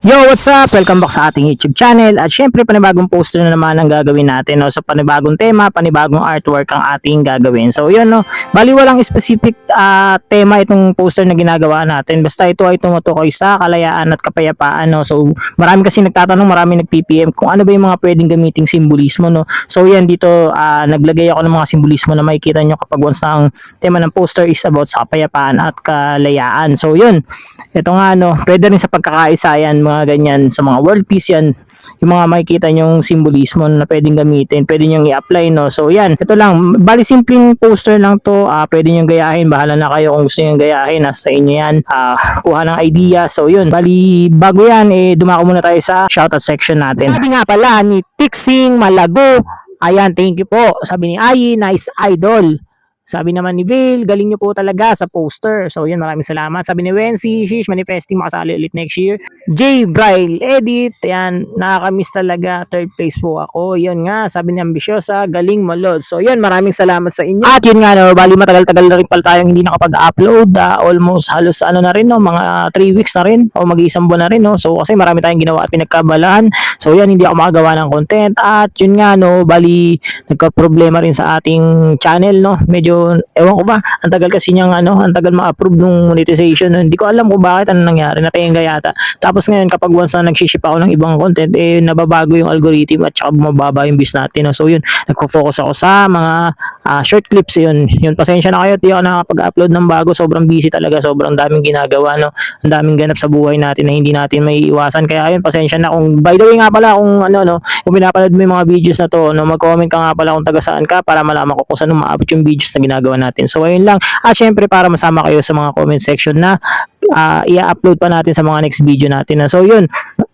Yo, what's up? Welcome back sa ating YouTube channel. At syempre, panibagong poster na naman ang gagawin natin. No? So, panibagong tema, panibagong artwork ang ating gagawin. So, yun, no? Bali, walang specific tema itong poster na ginagawa natin. Basta ito ay tumutukoy sa kalayaan at kapayapaan. No? So, marami kasi nagtatanong, marami nag-PPM kung ano ba yung mga pwedeng gamiting simbolismo. No? So, yan, dito naglagay ako ng mga simbolismo na makikita nyo kapag once na ang tema ng poster is about sa kapayapaan at kalayaan. So, yun. Ito nga, no? Pwede rin sa pagkakaisa yan, mga ganyan sa mga world peace yan, yung mga makikita nyong simbolismo na pwedeng gamitin, pwede nyong i-apply, no? So yan, ito lang, bali simpleng poster lang to, pwede nyong gayahin, bahala na kayo kung gusto nyong gayahin, nasa inyo yan, kuha ng idea. So yun, bali bago yan, dumako muna tayo sa shoutout section natin. Sabi nga pala ni Tixing Malago, ayan, thank you po. Sabi ni Ayi, nice idol. Sabi naman ni Vale, galing nyo po talaga sa poster. So yun, maraming salamat. Sabi ni Wency, sheesh, manifesting makasali ulit next year. J. Braille Edit, yan, nakakamiss talaga. Third place po ako. Yun nga, sabi ni Ambisyosa, galing mo Lord. So yun, maraming salamat sa inyo. At yun nga, no, bali matagal-tagal na rin pala tayong hindi nakapag-upload. Almost halos ano na rin, no, mga 3 weeks na rin o mag-iisang buwan na rin. No? So kasi marami tayong ginawa at pinagkabalahan. So yan, hindi ako makagawa ng content. At yun nga, no, bali nagka-problema rin sa ating channel. No? Medyo ewan ko ba, ang tagal kasi niyang ang tagal ma-approve nung monetization. Hindi ko alam kung bakit ano nangyari, natenga yata. Tapos ngayon kapag once na nag-ship ako ng ibang content, nababago yung algorithm at saka bumababa yung views natin. No? So yun, nagfo-focus ako sa mga short clips. Yun, pasensya na kayo, di ako nakapag-upload ng bago. Sobrang busy talaga, sobrang daming ginagawa. No? Ang daming ganap sa buhay natin na hindi natin may iwasan. Kaya yun, pasensya na kung, by the way nga pala, kung kung pinapanood mo yung mga videos na to, no, mag-comment ka nga pala kung taga saan ka para malaman ko kung saan umaabot yung videos na ginagawa natin. So ayun lang. At syempre para masama kayo sa mga comment section na i-upload pa natin sa mga next video natin. So yun.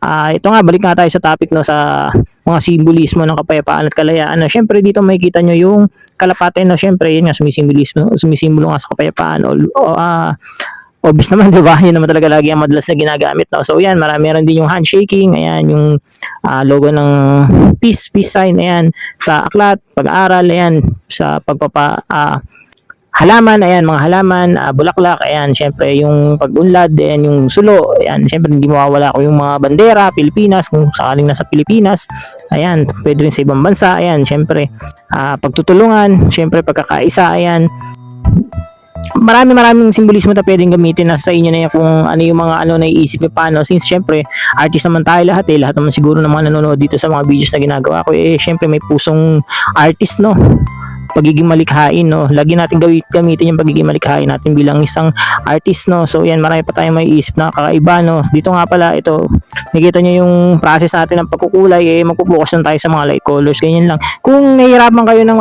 Ito nga, balik nga tayo sa topic, no, sa mga simbolismo ng kapayapaan at kalayaan. Syempre dito makikita nyo yung kalapate, no. Syempre yun nga, sumisimbolo nga sa kapayapaan. Obvious naman, di ba? Yun naman talaga lagi ang madalas na ginagamit. No? So, yan, meron din yung handshaking, ayan, yung logo ng peace sign, ayan, sa aklat, pag-aaral, ayan, sa halaman, ayan, mga halaman, bulaklak, ayan, syempre, yung pag-unlad, ayan, yung sulo, ayan, syempre, hindi mawawala ko yung mga bandera, Pilipinas, kung sakaling nasa Pilipinas, ayan, pwede rin sa ibang bansa, ayan, syempre, pagtutulungan, syempre, pagkakaisa, ayan, maraming simbolismo na pwedeng gamitin. Nasa inyo na yan kung ano yung mga naiisip nyo paano, since syempre artist naman tayo lahat naman siguro ng mga nanonood dito sa mga videos na ginagawa ko, syempre may pusong artist, no, pagiging malikhain, no, lagi natin gamitin yung pagiging malikhain natin bilang isang artist, no. So yan, marami pa tayong may isip na kakaiba, no. Dito nga pala, ito nakita nyo yung process natin ng pagkukulay, magpo-focus lang tayo sa mga light colors, ganyan lang. Kung nahihirapan kayo ng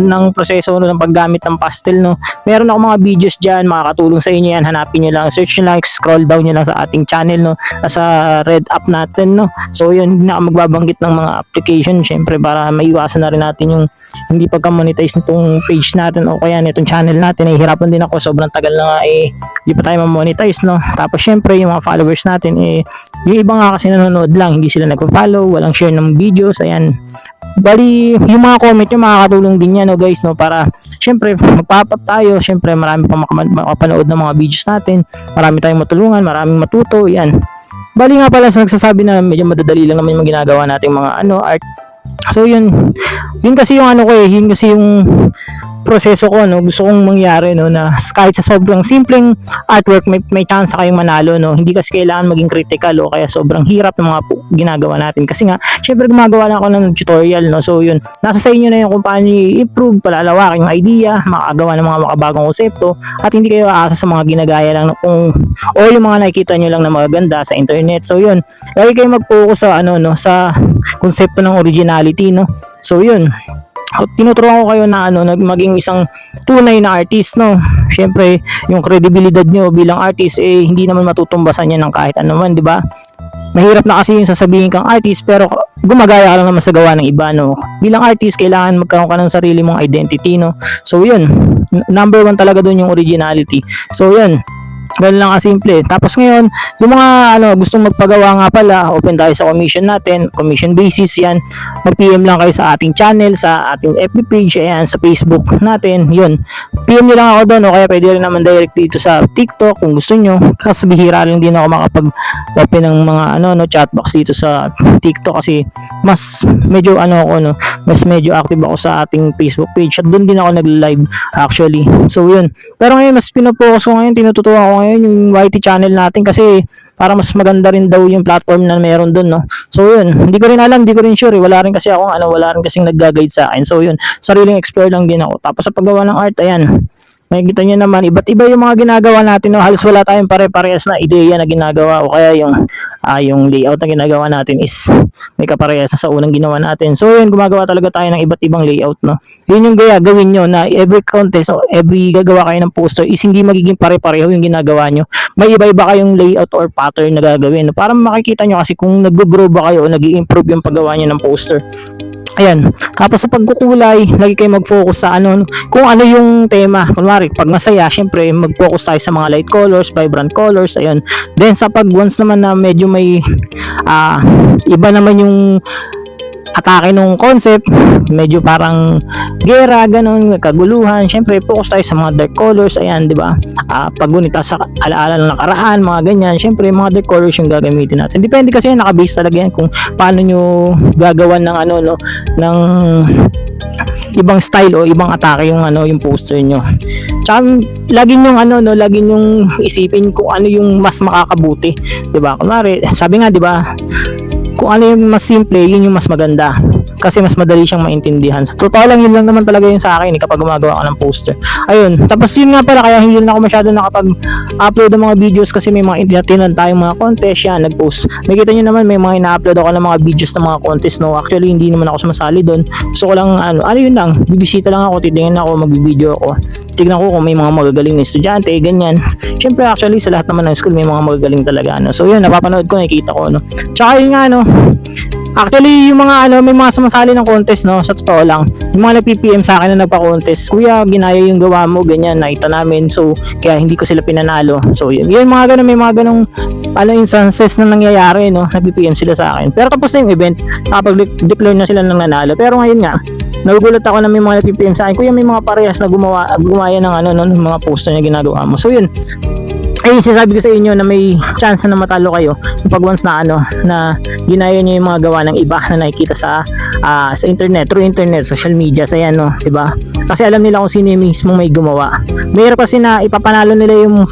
ng proseso, no, ng paggamit ng pastel, no, meron ako mga videos dyan, makakatulong sa inyo yan. Hanapin nyo lang, search nyo lang, scroll down nyo lang sa ating channel, no, nasa red app natin, no. So yun, hindi na magbabangkit ng mga application, syempre para maiwasan na rin natin yung hindi pagka-monetize nitong page natin o kaya nitong channel natin. Nahihirapan din ako, sobrang tagal na nga, hindi pa tayo ma-monetize, no. Tapos syempre yung mga followers natin, yung iba nga kasi nanonood lang, hindi sila nagpa-follow, walang share ng videos, ayan. Bali, yung mga comment nyo makakatulong din yan, no, guys, no, para syempre magpapat tayo, syempre marami pang makapanood ng mga videos natin, marami tayong matulungan, maraming matuto, yan. Bali nga pala sa nagsasabi na medyo madadali lang naman yung ginagawa nating mga art. So yun kasi yung yun kasi yung proseso ko, no, gusto kong mangyari, no, na kahit sa sobrang simpleng artwork may chance kayong manalo, no. Hindi kasi kailangan maging critical o kaya sobrang hirap ng mga ginagawa natin, kasi nga syempre gumagawa na ako ng tutorial, no. So yun, nasa sa inyo na yung kung paano i-improve, palalawakin yung idea, makagawa ng mga makabagong konsepto, at hindi kayo aasa sa mga ginagaya lang o yung mga nakikita nyo lang na magaganda sa internet. So yun, lagi kayo mag-focus sa sa konsepto ng originality, no. So yun, tinuturuan ko kayo na maging isang tunay na artist, no. Syempre, yung credibility nyo bilang artist hindi naman matutumbasan yan ng kahit ano man, di ba? Mahirap na kasi yung sasabihin kang artist pero gumagaya ka lang naman sa gawa ng iba, no. Bilang artist, kailangan magkaroon ka ng sarili mong identity, no. So yun, number 1 talaga doon yung originality. So yun, Ganun lang kasimple. Tapos ngayon, yung mga gustong magpagawa nga pala, open tayo sa commission natin, commission basis yan. Mag-PM lang kayo sa ating channel, sa ating FB page, ayan, sa Facebook natin, yun. PM nyo lang ako doon, o kaya pwede rin naman direct dito sa TikTok kung gusto nyo. Kasi bihira lang din ako makapag-open ng mga chatbox dito sa TikTok kasi mas medyo mas medyo active ako sa ating Facebook page at doon din ako nag-live actually. So yun. Pero ngayon mas pinopokus ko ngayon, tinututuan ko ngayon yung YT channel natin kasi para mas maganda rin daw yung platform na meron doon, no. So yun, hindi ko rin alam, hindi ko rin sure, wala rin kasi ako wala rin kasing nagga-guide sa akin. So yun, sariling explore lang din ako. Tapos sa paggawa ng art, ayan, makikita nyo naman, iba't iba yung mga ginagawa natin, no? Halos wala tayong pare-parehas na ideya na ginagawa o kaya yung layout na ginagawa natin is may kaparehas sa unang ginawa natin. So yun, gumagawa talaga tayo ng iba't ibang layout, no? Yun yung gawin nyo na every contest o every gagawa kayo ng poster is hindi magiging pare-pareho yung ginagawa nyo. May iba-iba kayong layout or pattern na gagawin, no? Para makikita nyo kasi kung nag-grow ba kayo o nag-i-improve yung paggawa nyo ng poster. Ayan. Tapos sa pagkukulay, lagi kayo mag-focus sa kung ano yung tema. Kunwari, pag masaya, syempre mag-focus tayo sa mga light colors, vibrant colors, ayun. Then sa once naman na medyo may iba naman yung atake nung concept, medyo parang gera, ganun, kaguluhan, syempre focus tayo sa mga dark colors, ayan, di ba? Paggunita sa alaala ng nakaraan, mga ganyan, syempre mga dark colors yung gagamitin natin. Depende kasi naka-base talaga yan kung paano nyo gagawan ng ng ibang style o ibang atake yung poster nyo. Tsaka lagi nyong isipin kung ano yung mas makakabuti, di ba? Kunwari, sabi nga, di ba, kung ano yung mas simple, yun yung mas maganda. Kasi mas madali siyang maintindihan. Sa totoo lang, yun lang naman talaga yun sa akin kapag gumagawa ka ng poster. Ayun. Tapos yun nga pala, kaya hindi na ako masyado nakapag-upload ng mga videos kasi may mga tinatinan tayong mga contest yan, nag-post. Makita nyo naman, may mga ina-upload ako ng mga videos ng mga contest, no? Actually, hindi naman ako sumasali doon. Gusto ko lang, yun lang, bibisita lang ako, titingin ako, magbibideo ako. Tignan ko kung may mga magagaling na estudyante, ganyan. Siyempre, actually, sa lahat naman ng school, may mga magagaling talaga, So yun, napapanood ko, nakikita ko, Tsaka yun nga, actually, yung mga may mga sumasali ng contest, sa totoo lang, yung mga nag-PPM sa akin na nagpa-contest, kuya, ginaya yung gawa mo, ganyan, nakita namin, so, kaya hindi ko sila pinanalo. So, yun mga ganun, may mga ganung instances na nangyayari, nag-PPM sila sa akin. Pero tapos na yung event, nakapag-declare na sila ng nanalo. Pero ngayon nga, nagugulat ako na may mga nag-PPM sa akin, kuya, may mga parehas na gumaya ng mga poster na ginagawa mo. So, yun, ayun, sinasabi ko sa inyo na may chance na matalo kayo pag once na na ginaya niyo yung mga gawa ng iba na nakikita sa internet, through internet, social media, sa yan, 'di ba? Kasi alam nila kung sino yung mismo may gumawa. Mayroon kasi na ipapanalo nila yung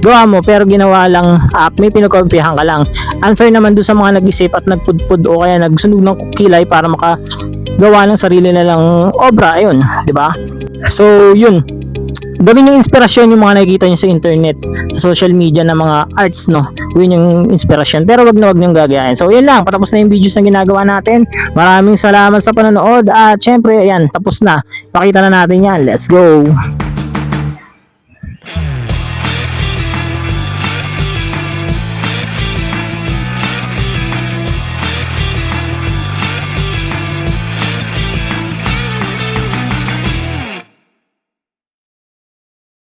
gawa mo pero ginawa lang, may pinagkopiyahan ka lang. Unfair naman doon sa mga nag-isip at nagpudpud o kaya nagsunog ng kilay para makagawa ng sarili nilang obra, ayun, 'di ba? So, yun. Gawin yung inspirasyon yung mga nakikita nyo sa internet, sa social media na mga arts, Gawin yung inspirasyon. Pero wag nyo gagayahin. So, yun lang. Patapos na yung videos na ginagawa natin. Maraming salamat sa panonood. At syempre, ayan, tapos na. Pakita na natin yan. Let's go!